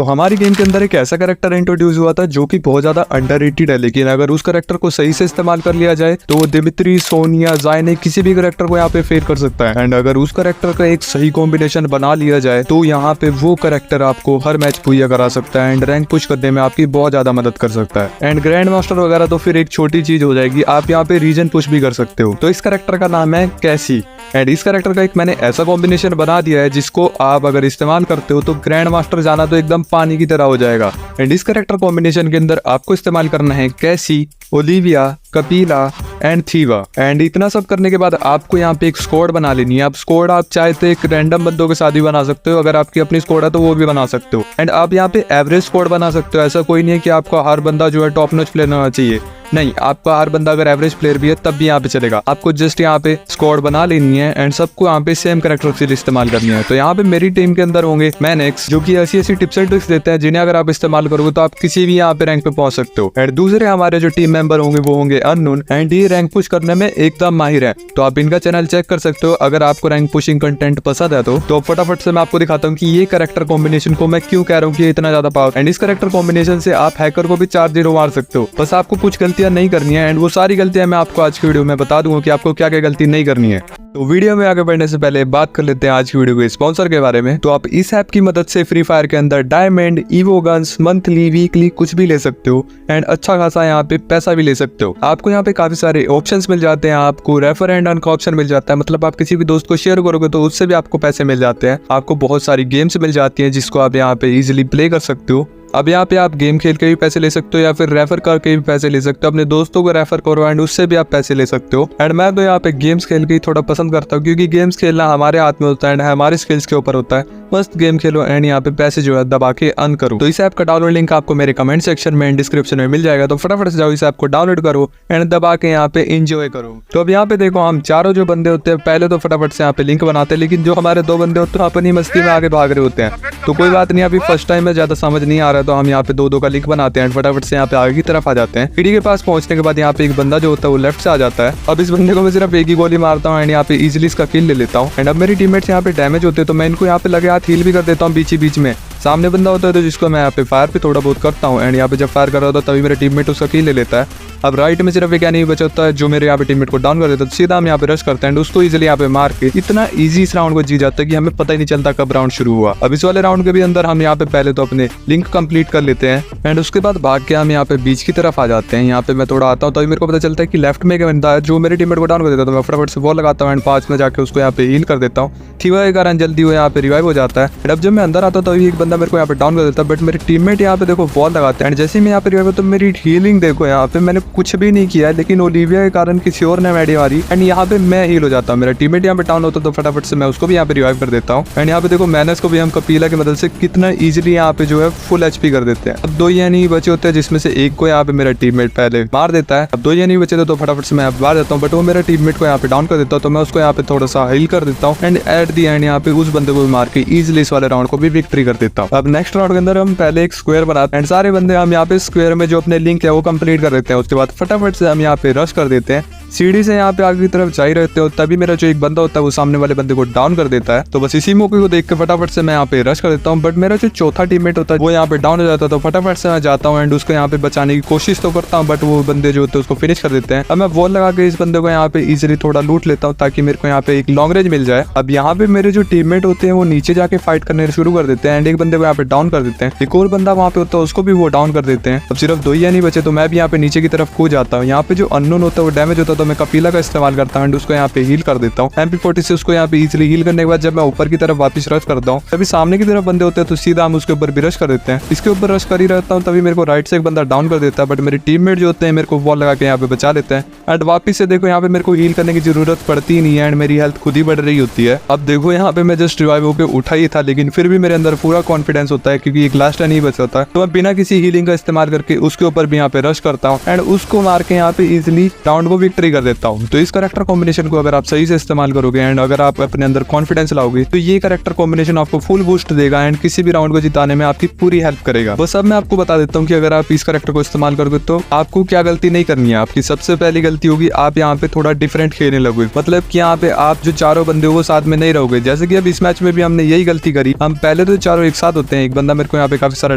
तो हमारी गेम के अंदर एक ऐसा कैरेक्टर इंट्रोड्यूस हुआ था जो कि बहुत ज्यादा अंडररेटेड है, लेकिन अगर उस कैरेक्टर को सही से इस्तेमाल कर लिया जाए तो वो दिमित्री, सोनिया, जायने किसी भी कैरेक्टर को यहाँ पे फेल कर सकता है। एंड अगर उस कैरेक्टर का एक सही कॉम्बिनेशन बना लिया जाए तो यहाँ पे वो कैरेक्टर आपको हर मैच मुहैया करा सकता है एंड रैंक पुश करने में आपकी बहुत ज्यादा मदद कर सकता है। एंड ग्रैंड मास्टर वगैरह तो फिर एक छोटी चीज हो जाएगी, आप यहाँ पे रीजन पुश भी कर सकते हो। तो इस कैरेक्टर का नाम है कैसी एंड इस कैरेक्टर का एक मैंने ऐसा कॉम्बिनेशन बना दिया है जिसको आप अगर इस्तेमाल करते हो तो ग्रैंड मास्टर जाना तो एकदम पानी की तरह हो जाएगा। एंड इस कैरेक्टर कॉम्बिनेशन के अंदर आपको इस्तेमाल करना है कैसी, ओलिविया, कपिला एंड थीवा। एंड इतना सब करने के बाद आपको यहाँ पे एक स्क्वाड बना लेनी है। आप स्क्वाड आप चाहे तो एक रैंडम बंदों के साथ भी बना सकते हो, अगर आपकी अपनी स्क्वाड है तो वो भी बना सकते हो। एंड आप यहाँ पे एवरेज स्क्वाड बना सकते हो, ऐसा कोई नहीं है कि आपका हर बंदा जो है टॉप नॉच प्लेयर होना चाहिए, नहीं, आपका हर बंदा अगर एवरेज प्लेयर भी है तब भी यहाँ पे चलेगा। आपको जस्ट यहाँ पे स्क्वाड बना लेनी है एंड सबको यहाँ पे सेम कैरेक्टर से इस्तेमाल करनी है। तो यहाँ पे मेरी टीम के अंदर होंगे मैनेक्स, जो कि ऐसी टिप्स एंड ट्रिक्स देते हैं जिन्हें अगर आप इस्तेमाल करोगे तो आप किसी भी यहाँ पे रैंक पे पहुंच सकते हो। एंड दूसरे हमारे जो टीम मेंबर होंगे वो होंगे अननोन एंड ये रैंक पुश करने में एकदम माहिर है। तो आप इनका चैनल चेक कर सकते हो। अगर आपको रैंक पुशिंग कंटेंट पसंद है तो फटाफट से मैं आपको दिखाता हूँ कि ये कैरेक्टर कॉम्बिनेशन को मैं क्यों कह रहा हूँ कि इतना ज्यादा पावर। एंड इस कैरेक्टर कॉम्बिनेशन से आप हैकर को भी 4-0 मार सकते हो, बस आपको कुछ गलतियां नहीं करनी है। एंड वो सारी गलतियां मैं आपको आज की वीडियो में बता दूंगा कि आपको क्या क्या गलती नहीं करनी है। तो वीडियो में आगे बढ़ने से पहले बात कर लेते हैं आज की वीडियो के स्पॉन्सर के बारे में। तो आप इस ऐप की मदद से फ्री फायर के अंदर डायमंड, इवो गन्स, मंथली, वीकली कुछ भी ले सकते हो एंड अच्छा खासा यहाँ पे पैसा भी ले सकते हो। आपको यहाँ पे काफी सारे ऑप्शंस मिल जाते हैं, आपको रेफर एंड अर्न का ऑप्शन मिल जाता है, मतलब आप किसी भी दोस्त को शेयर करोगे तो उससे भी आपको पैसे मिल जाते हैं। आपको बहुत सारी गेम्स मिल जाती है जिसको आप यहाँ पे इजिली प्ले कर सकते हो। अब यहाँ पे आप गेम खेल के भी पैसे ले सकते हो या फिर रेफर करके भी पैसे ले सकते हो, अपने दोस्तों को रेफर करो एंड उससे भी आप पैसे ले सकते हो। एंड मैं तो यहाँ पे गेम्स खेल के ही थोड़ा पसंद करता हूँ क्योंकि गेम्स खेलना हमारे हाथ में होता है एंड हमारे स्किल्स के ऊपर होता है। मस्त गेम खेलो एंड यहाँ पे पैसे जो है दबा के अर्न करो। तो इस ऐप का डाउनलोड लिंक आपको मेरे कमेंट सेक्शन में डिस्क्रिप्शन में मिल जाएगा, तो फटाफट से जाओ इस ऐप को डाउनलोड करो एंड दबा के यहाँ पे एंजॉय करो। तो अब यहाँ पे देखो, हम चारों जो बंदे होते हैं पहले तो फटाफट से यहाँ पे लिंक बनाते हैं, लेकिन जो हमारे 2 बंदे होते हैं अपनी मस्ती में आगे भाग रहे होते हैं। तो कोई बात नहीं, अभी फर्स्ट टाइम में ज्यादा समझ नहीं आ रहा है तो हम यहाँ पे 2-2 का लिंक बनाते हैं। फटाफट से यहाँ पे आगे की तरफ आ जाते हैं। सीढ़ी के पास पहुंचने के बाद यहाँ पे एक बंदा जो होता है वो लेफ्ट से आ जाता है। अब इस बंदे को मैं सिर्फ एक ही गोली मारता हूँ एंड यहाँ पे इजिली इसका किल ले लेता हूँ। एंड अब मेरी टीममेट्स यहाँ पे डैमेज होते हैं तो मैं इनको यहाँ पे लगे हाथ हील भी कर देता हूँ बीच में। सामने बंदा होता है तो जिसको मैं यहाँ पे फायर पे थोड़ा बहुत करता हूँ एंड यहाँ पे जब फायर कर रहा होता है तभी मेरा टीममेट उसका किल ले लेता है। अब राइट में सिर्फ एक एनिमी बचा होता है जो मेरे यहाँ पे टीममेट को डाउन कर देता है, सीधा हम यहाँ पे रश करते हैं एंड उसको इजीली यहाँ पे मार के इतना इजी इस राउंड को जीत जाता है कि हमें पता ही नहीं चलता कब राउंड शुरू हुआ। अब इस वाले राउंड के भी अंदर हम यहाँ पे पहले तो अपने लिंक कंप्लीट कर लेते हैं एंड उसके बाद भाग के हम यहाँ पे बीच की तरफ आ जाते हैं। यहाँ पे मैं थोड़ा आता हूँ तभी मेरे को पता चलता है कि लेफ्ट में एक बंदा है जो मेरे टीममेट को डाउन कर देता है, तो मैं फटाफट से वॉल लगाता हूँ एंड 5 में जाके उसको यहाँ पे हील कर देता हूँ। थीवा के कारण जल्दी वो यहाँ पे रिवाइव हो जाता है। अब जब मैं अंदर आता हूँ तभी एक बंदा मेरे को यहाँ पे डाउन कर देता है, बट मेरे टीममेट यहाँ पे देखो वॉल लगाते हैं एंड जैसे मैं यहाँ पे रिवाइव तो मेरी हीलिंग देखो, यहाँ पे मैंने कुछ भी नहीं किया लेकिन ओलिविया के कारण किसी और ने मेडी मारी एंड यहाँ पे मैं हील हो जाता हूँ। मेरा टीममेट यहाँ पे डाउन होता है तो फटाफट से मैं उसको भी यहाँ पे रिवाइव कर देता हूँ। एंड यहाँ पे देखो मैनेस को भी हम कपिला की मदद से कितना इजीली यहाँ पे जो है फुल एचपी कर देते हैं। अब 2 एनिमी बचे होते हैं जिसमें से एक को यहाँ पे मेरा टीममेट पहले मार देता है। अब 2 एनिमी बचे थे तो फटाफट से मैं मार देता हूँ, बट वो मेरा टीममेट को यहाँ पे डाउन कर देता हूँ तो मैं उसको यहाँ पे थोड़ा सा हील कर देता हूँ एंड एट दी एंड यहाँ पे उस बंदे को भी मार के इजिली इस वाले राउंड को भी विक्ट्री कर देता हूँ। अब नेक्स्ट राउंड के अंदर हम पहले एक स्क्वायर बनाते हैं एंड सारे बंदे हम यहाँ पे स्क्वायर में जो अपने लिंक है वो कंप्लीट कर देते हैं। उसके बाद फटाफट से हम यहाँ पे रश कर देते हैं। सीढ़ी से यहाँ पे आगे की तरफ जा ही रहते हो तभी मेरा जो एक बंदा होता है वो सामने वाले बंदे को डाउन कर देता है। तो बस इसी मौके को देख के फटाफट से मैं यहाँ पे रश कर देता हूँ, बट मेरा जो चौथा टीममेट होता है वो यहाँ पे डाउन हो जाता है। तो फटाफट से मैं जाता हूँ एंड उसको यहाँ पे बचाने की कोशिश तो करता हूँ, बट वो बंदे जो होते हैं उसको फिनिश कर देते हैं। अब मैं वॉल लगा के इस बंदे को यहाँ पे इजिली थोड़ा लूट लेता हूँ ताकि मेरे को यहाँ पे एक लॉन्ग रेंज मिल जाए। अब यहाँ पे मेरे जो टीममेट होते हैं वो नीचे जाके फाइट करने शुरू कर देते हैं एंड एक बंदे को यहाँ पे डाउन कर देते हैं। एक और बंदा वहाँ पे होता है उसको भी वो डाउन कर देते हैं। अब सिर्फ 2 ही नहीं बचे तो मैं भी यहाँ पे नीचे की तरफ कूद जाता हूँ। यहाँ पे जो अननोन होता है वो डैमेज होता है तो मैं कपिला का इस्तेमाल करता हूँ, उसको यहाँ पे हील कर देता हूँ। MP40 से उसको यहाँ पे इजीली हील करने के बाद जब मैं ऊपर की तरफ वापस रश करता हूँ तभी सामने की तरफ बंदे होते हैं तो सीधा हम उसके ऊपर भी रश कर देते हैं। इसके ऊपर रश कर ही रहता हूँ तभी मेरे को राइट से एक बंदा डाउन कर देता है, बट मेरे टीममेट जो होते हैं मेरे को वॉल लगा के यहाँ पे बचा लेते हैं एंड वापिस से देखो यहाँ पे मेरे को हील करने की जरूरत पड़ती ही नहीं है एंड मेरी हेल्थ खुद ही बढ़ रही होती है। अब देखो यहाँ पे मैं जस्ट रिवाइव होकर उठा ही था लेकिन फिर भी मेरे अंदर पूरा कॉन्फिडेंस होता है क्योंकि एक लास्ट नहीं बचा होता है, तो मैं बिना किसी हीलिंग का इस्तेमाल करके उसके ऊपर भी यहाँ पे रश करता हूँ एंड उसको मार के यहाँ पे इजिली राउंड को विक्ट्री डिस्ट्रॉय कर देता हूँ। तो इस करेक्टर कॉम्बिनेशन को अगर आप सही से इस्तेमाल करोगे एंड अगर आप अपने अंदर कॉन्फिडेंस लाओगे तो ये करेक्टर कॉम्बिनेशन आपको फुल बूस्ट देगा एंड किसी भी राउंड को जिताने में आपकी पूरी हेल्प करेगा। बस अब मैं आपको बता देता हूँ कि अगर आप इस करेक्टर को इस्तेमाल करोगे तो आपको क्या गलती नहीं करनी है। आपकी सबसे पहली गलती होगी आप यहाँ पे थोड़ा डिफरेंट खेलने लगोगे, मतलब कि यहाँ पे आप जो चारों बंदे हो वो साथ में नहीं रहोगे। जैसे कि अब इस मैच में भी हमने यही गलती करी, हम पहले तो चारों एक साथ होते हैं, एक बंदा मेरे को यहाँ पे काफी सारा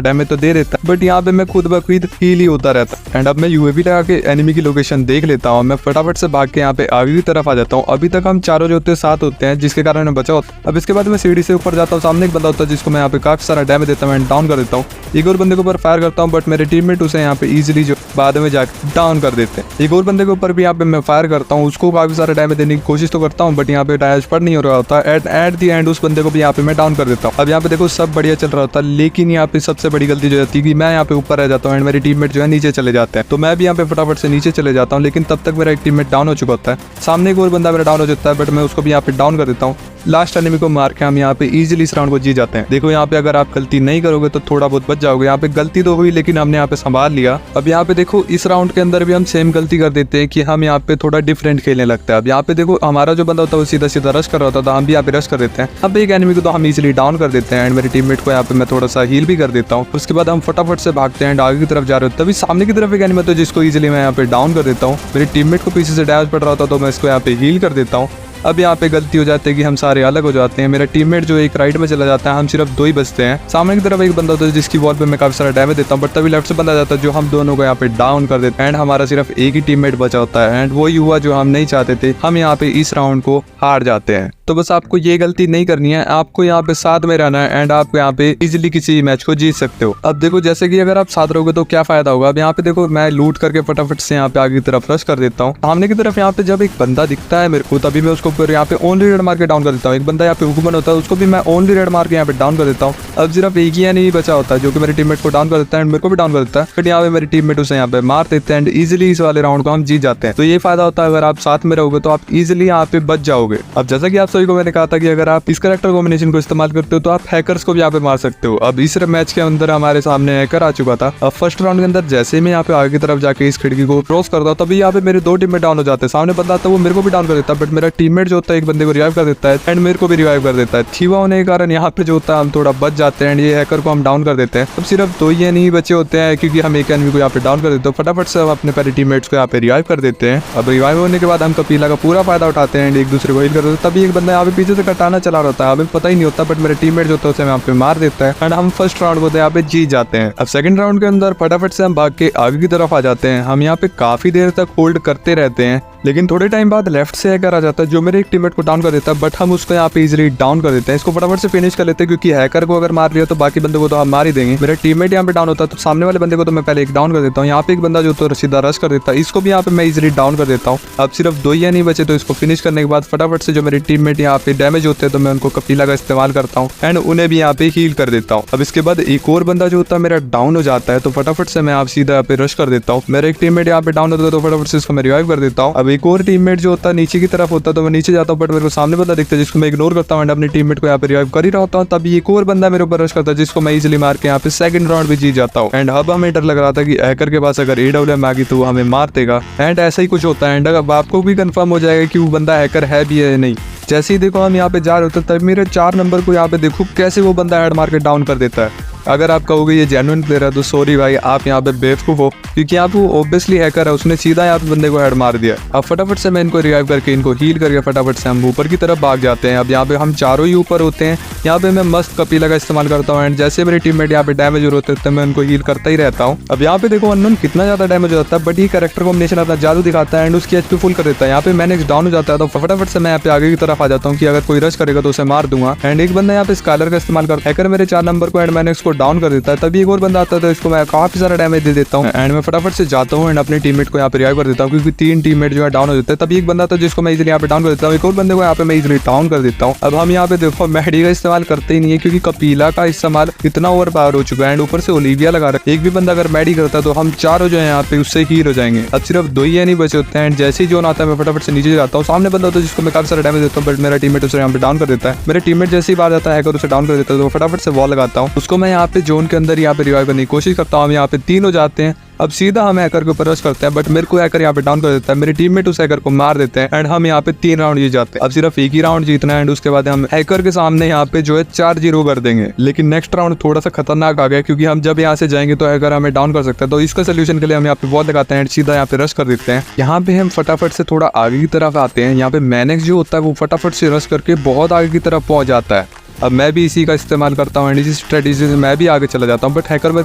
डैमेज तो दे देता है बट यहाँ पे मैं खुद ब खुद हील ही होता रहता एंड अब मैं यूएवी लगा के एनिमी की लोकेशन देख लेता हूँ। मैं फटाफट से भाग के यहाँ पे आगे की तरफ आ जाता हूँ। अभी तक हम चारों जो होते साथ होते हैं जिसके कारण मैं बचा होता। अब इसके बाद मैं सीढ़ी से ऊपर जाता हूँ, सामने एक बंदा होता है जिसको मैं यहाँ पे काफी सारा डैमेज देता हूँ एंड डाउन कर देता हूँ। एक और बंदे के ऊपर फायर करता हूँ बट मेरे टीममेट उसे यहाँ पे इजीली जो बाद में जाकर डाउन कर देते हैं। एक और बंदे के ऊपर भी यहाँ पे मैं फायर करता हूँ, उसको काफी सारा डैमेज देने की कोशिश तो करता हूँ बट यहाँ पे डैमेज पड़ नहीं हो रहा होता। एट दी एंड उस बंदे को भी यहाँ पे मैं डाउन कर देता हूँ। अब यहाँ पे देखो सब बढ़िया चल रहा होता है लेकिन यहाँ पे सबसे बड़ी गलती जो जाती है कि मैं यहाँ पे ऊपर रह जाता हूँ एंड मेरे टीममेट जो है नीचे चले जाते हैं। तो मैं भी यहाँ पे फटाफट से नीचे चले जाता हूँ लेकिन तब तक मेरा एक टीममेट डाउन हो चुका होता है। सामने एक और बंदा मेरा डाउन हो जाता है बट मैं उसको भी यहाँ पे डाउन कर देता हूँ। लास्ट एनिमी को मार के हम यहाँ पे इजीली इस राउंड को जीत जाते हैं। देखो यहाँ पे अगर आप गलती नहीं करोगे तो थोड़ा बहुत बच जाओगे। यहाँ पे गलती तो हुई लेकिन हमने यहाँ पे संभाल लिया। अब यहाँ पे देखो इस राउंड के अंदर भी हम सेम गलती कर देते हैं कि हम यहाँ पे थोड़ा डिफरेंट खेलने लगता है। अब यहाँ पे देखो हमारा जो बंदा होता है वो सीधा सीधा रश कर रहा होता था, हम भी यहाँ पे रश कर देते हैं। अब एक एनिमी को तो हम इजीली डाउन कर देते हैं एंड मेरे टीममेट को यहाँ पे मैं थोड़ा सा हील भी कर देता हूँ। उसके बाद हम फटाफट से भागते हैं एंड आगे की तरफ जा रहे हो तभी सामने की तरफ एक एनिमी होता है जिसको इजीली मैं यहाँ पे डाउन कर देता हूँ। मेरे टीममेट को पीछे से डैमेज पड़ रहा था तो मैं इसको यहाँ पे हील कर देता हूँ। अब यहाँ पे गलती हो जाती है कि हम सारे अलग हो जाते हैं। मेरा टीममेट जो एक राइट में चला जाता है, हम सिर्फ दो ही बचते हैं। सामने की तरफ एक बंदा होता है जिसकी वॉल पे मैं काफी सारा डैमेज देता हूँ बट तभी लेफ्ट से बंदा जाता है जो हम दोनों को यहाँ पे डाउन कर देता है एंड हमारा सिर्फ एक ही टीममेट बचा होता है एंड वही हुआ जो हम नहीं चाहते थे। हम यहाँ पे इस राउंड को हार जाते हैं। तो बस आपको ये गलती नहीं करनी है, आपको यहाँ पे साथ में रहना है एंड आप यहाँ पे इजीली किसी मैच को जीत सकते हो। अब देखो जैसे कि अगर आप साथ रहोगे तो क्या फायदा होगा। अब यहाँ पे देखो मैं लूट करके फटाफट से यहाँ पे आगे की तरफ रश कर देता हूँ। सामने की तरफ यहाँ पे जब एक बंदा दिखता है मेरे को तभी मैं उसको फिर यहाँ पे ओनली रेड मार के डाउन कर देता हूँ। एक बंदा यहाँ पे हुकुमन होता है उसको भी मैं ओनली रेड मार के यहाँ पे डाउन कर देता हूँ। अब सिर्फ एक ही नहीं बचा होता है जो कि मेरे टीममेट को डाउन कर देता है एंड मेरे को भी डाउन कर देता है। फिर यहाँ पे मेरे टीममेट उसे यहाँ पे मार देते हैं एंड इजीली इस वाले राउंड को हम जीत जाते हैं। तो ये फायदा होता है अगर आप साथ में रहोगे तो आप इजीली यहाँ पे बच जाओगे। अब जैसा कि आप सभी को मैंने कहा था कि अगर आप इस करेक्टर कॉम्बिनेशन को इस्तेमाल करते हो तो आप हैकर्स को भी यहाँ पे मार सकते हो। अब इस मैच के अंदर हमारे सामने हैकर आ चुका था। अब फर्स्ट राउंड के अंदर जैसे मैं यहाँ पे आगे की तरफ जाके इस खिड़की को क्रॉस करता हूँ तभी यहाँ पे मेरे दो टीममेट डाउन हो जाते हैं। सामने बंदा आता है वो मेरे को भी डाउन कर देता है बट मेरा टीममेट जो होता है एक बंदे को रिवाइव कर देता है एंड मेरे को भी रिवाइव कर देता है। थीवा होने के कारण यहाँ पे जो होता है हम थोड़ा बच जाते हैं एंड ये हैकर को हम डाउन कर देते हैं। अब सिर्फ दो ही नहीं बचे होते हैं क्योंकि हम एक एनिमी को यहाँ पे डाउन कर देते हैं। फटाफट से हम अपने पहले टीममेट्स को यहाँ पे रिवाइव कर देते हैं। अब रिवाइव होने के बाद हम कपिला का पूरा फायदा उठाते हैं एंड एक दूसरे को हील कर देते हैं। तभी एक बंदा यहाँ पे पीछे से कटाना चला रहता है, हमें पता ही नहीं होता बट मेरे टीममेट जो होता है उसे यहाँ पे मार देता है एंड हम फर्स्ट राउंड को यहाँ पे जीत जाते हैं। अब सेकंड राउंड के अंदर फटाफट से हम भाग के आगे की तरफ आ जाते हैं। हम यहाँ पे काफी देर तक होल्ड करते रहते हैं लेकिन थोड़े टाइम बाद लेफ्ट से हैकर आ जाता है जो मेरे एक टीममेट को डाउन कर देता है बट हम उसको यहाँ पे इजीली डाउन कर देते हैं। इसको फटाफट से फिनिश कर लेते हैं क्योंकि हैकर को अगर मार लिया तो बाकी बंदे को तो हम मार ही देंगे। मेरा टीममेट यहाँ पे डाउन होता है तो सामने वाले बंदे को तो मैं पहले एक डाउन कर देता हूँ। यहाँ पे एक बंदा जो तो सीधा रश कर देता है, इसको भी यहाँ पे मैं इजीली डाउन कर देता हूँ। अब सिर्फ दो ही नहीं बचे तो इसको फिनिश करने के बाद फटाफट से जो मेरे टीममेट यहाँ पे डैमेज होते हैं तो मैं उनको कपिला का इस्तेमाल करता हूँ एंड उन्हें भी यहाँ पे हील कर देता हूँ। अब इसके बाद एक और बंदा जो होता है मेरा डाउन हो जाता है तो फटाफट से मैं आप सीधा यहाँ पे रश कर देता हूँ। मेरा एक टीममेट यहाँ पे डाउन होता है तो फटाफट से इसको मैं रिवाइव कर देता हूँ। अब एक और टीममेट जो होता है नीचे की तरफ होता है तो मैं नीचे जाता हूँ बट मेरे को सामने बंदा दिखता है जिसको मैं इग्नोर करता हूँ एंड अपने टीममेट को यहाँ पे रिवाइव कर ही रहा होता हूँ। तभी एक और बंदा मेरे ऊपर रश करता है जिसको मैं इजीली मार के यहाँ पे सेकंड राउंड भी जीत जाता हूँ। एंड अब हमें डर लग रहा था कि हैकर के पास अगर AWM आ गई तो वो हमें मार देगा एंड ऐसा ही कुछ होता है एंड अब आपको भी कंफर्म हो जाएगा कि वो बंदा हैकर है भी है या नहीं। जैसे ही देखो हम यहाँ पे जा रहे होते तब मेरे 4 नंबर को यहाँ पे देखो कैसे वो बंदा हेड मार के डाउन कर देता है। अगर आप कहोगे ये जेन्युइन प्लेयर है तो सॉरी भाई, आप यहाँ पे बेवकूफ हो क्योंकि आप वो ऑब्वियसली हैकर है, उसने सीधा यहाँ पे बंदे को हेड मार दिया। अब फटाफट से मैं इनको रिवाइव करके इनको हील करके फटाफट से हम ऊपर की तरफ भाग जाते हैं। अब यहाँ पे हम चारों ही ऊपर होते हैं। यहाँ पे मैं मस्त कपिला का इस्तेमाल करता हूँ एंड जैसे मेरे टीममेट यहाँ पे डैमेज होते हैं तो मैं उनको हील करता ही रहता हूँ। अब यहाँ पे देखो अननोन कितना ज्यादा डैमेज हो जाता है बट ये कैरेक्टर कॉम्बिनेशन अपना जादू दिखाता है एंड उसकी एचपी फुल कर देता है। यहाँ पे मैंने डाउन हो जाता है तो फटाफट से मैं यहाँ पे आगे की तरफ आ जाता हूँ कि अगर कोई रश करेगा तो उसे मार दूंगा। एंड एक बंदा यहाँ पे स्कालर का इस्तेमाल करता है, हैकर मेरे 4 नंबर को एंड मैंने उसको डाउन कर देता है। तभी एक और बंदा आता है तो इसको मैं काफी सारा डैमेज दे देता हूँ एंड मैं फटाफट से जाता हूँ एंड अपने टीममेट को यहाँ पे रिवाइव कर देता हूँ क्योंकि 3 टीममेट जो है डाउन हो जाते हैं। तभी एक बंदा था जिसको मैं इजीली यहाँ पे डाउन कर देता हूँ, एक और बंदे को यहाँ पे मैं इजीली डाउन कर देता हूँ। अब हम यहाँ पे देखो मैडी का इस्तेमाल करते ही नहीं है क्योंकि कपिला का इस्तेमाल इतना ओवर पावर हो चुका है एंड ऊपर से ओलिविया लगा रहा है। एक भी बंदा अगर मैडी करता है तो हम चारों जो है यहाँ पे उससे हील हो जाएंगे। अब सिर्फ 2 ही नहीं बचे होते हैं एंड जैसे ही जोन आता है मैं फटाफट से नीचे जाता हूँ। सामने बंदा होता है जिसको मैं काफी सारा डैमेज देता हूँ बट मेरा टीममेट उसे यहाँ पे डाउन कर देता है। मेरे टीममेट जैसे ही बाहर जाता है हैकर उसे डाउन कर देता है तो फटाफट से वॉल लगाता हूँ। उसको मैं यहाँ पे जोन के अंदर यहाँ पे रिवाइव करने की कोशिश करता हूँ। हम यहाँ पे 3 हो जाते हैं अब सीधा हम हैकर के ऊपर रश करते हैं, बट मेरे को हैकर यहाँ पे डाउन कर देता है, मेरे टीममेट उस हैकर को मार देते हैं एंड हम यहाँ पे 3 राउंड जीत जाते हैं। अब सिर्फ एक ही राउंड जीतना है एंड उसके बाद हम हैकर के सामने यहाँ पे जो है 4-0 कर देंगे। लेकिन नेक्स्ट राउंड थोड़ा सा खतरनाक आ गया, क्योंकि हम जब यहाँ से जाएंगे तो हैकर हमें डाउन कर सकता है। तो इसका सोल्यूशन के लिए हम यहाँ पे वॉल लगाते हैं एंड सीधा यहाँ पे रश कर देते हैं। यहाँ पे हम फटाफट से थोड़ा आगे की तरफ आते हैं। यहाँ पे मैनेक्स जो होता है वो फटाफट से रश करके बहुत आगे की तरफ पहुंच जाता है। अब मैं भी इसी का इस्तेमाल करता हूँ एंड इसी स्ट्रेटेजी से मैं भी आगे चला जाता हूँ, बट हैकर मेरे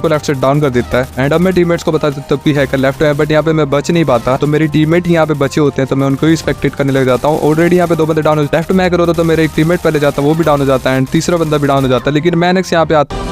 को लेफ्ट से डाउन कर देता है। एंड अब मैं टीममेट्स को बता देता हूँ कि हैकर लेफ्ट है, बट यहाँ पे मैं बच नहीं पाता। तो मेरे टीममेट यहाँ पे बचे होते हैं, तो मैं उनको ही स्पेक्टेट करने लग जाता हूँ। ऑलरेडी यहाँ पे 2 बंदे डाउन हो, लेफ्ट में हैकर होता तो मेरा एक टीममेट पहले जाता, वो भी डाउन हो जाता है एंड तीसरा बंदा भी डाउन हो जाता है। लेकिन मैनेक्स यहाँ पे आता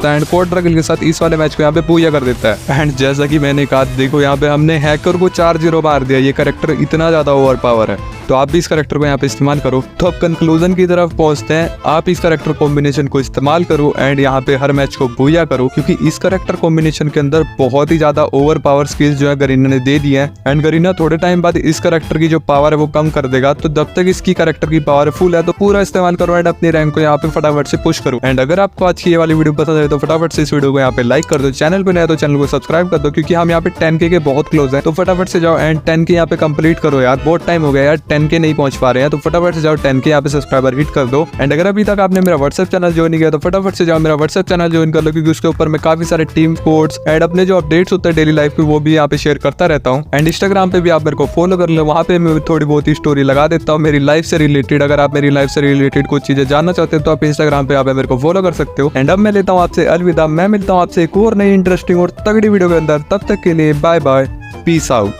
एंड कोड ड्रगल के साथ इस वाले मैच को यहाँ पे पूजा कर देता है। एंड जैसा कि मैंने कहा, देखो यहाँ पे हमने हैकर को 4-0 मार दिया। ये कैरेक्टर इतना ज्यादा ओवर पावर है, तो आप भी इस कैरेक्टर को यहाँ पे इस्तेमाल करो। तो अब कंक्लूजन की तरफ पहुंचते हैं। आप इस कैरेक्टर कॉम्बिनेशन को इस्तेमाल करो एंड यहाँ पे हर मैच को पूजा करो, क्योंकि इस कैरेक्टर कॉम्बिनेशन के अंदर बहुत ही ज्यादा ओवर पावर स्किल्स जो है गरीना ने दे दी है। एंड गरीना थोड़े टाइम बाद इस कैरेक्टर की जो पावर है वो कम कर देगा। तो जब तक इसकी कैरेक्टर की पावर फुल है तो पूरा इस्तेमाल करो एंड अपनी रैंक को यहाँ पे फटाफट से पुश करो। एंड अगर आपको आज की ये वाली वीडियो पसंद है तो फटाफट से इस वीडियो को यहाँ पे लाइक कर दो। चैनल पे नया तो चैनल को सब्सक्राइब कर दो, क्योंकि हम यहाँ पे 10K के बहुत क्लोज है। तो फटाफट से जाओ एंड 10K यहाँ पे कंप्लीट करो यार, बहुत टाइम हो गया यार 10K नहीं पहुंच पा रहे हैं। तो फटाफट से जाओ 10K यहाँ पे सब्सक्राइबर हिट कर दो। एंड अगर अभी तक आपने मेरा व्हाट्सएप चैनल ज्वाइन नहीं किया तो फटाफट से जाओ मेरा व्हाट्सएप चैनल ज्वाइन कर लो, क्योंकि उसके ऊपर मैं काफी सारे टीम कोड्स एंड अपने जो अपडेट्स होते हैं डेली लाइफ के वो भी यहाँ पे शेयर करता रहता हूँ। एंड इंस्टाग्राम पे भी आप मेरे को फॉलो कर लो, वहाँ पे मैं थोड़ी बहुत ही स्टोरी लगा देता हूँ मेरी लाइफ से रिलेटेड। अगर आप मेरी लाइफ से रिलेटेड कुछ चीजें जानना चाहते हो तो आप इंस्टाग्राम पे मेरे को फॉलो कर सकते हो। एंड अब मैं लेता हूँ आपसे अलविदा। मैं मिलता हूँ आपसे एक और नई इंटरेस्टिंग और तगड़ी वीडियो के अंदर। तब तक के लिए बाय बाय, पीस आउट।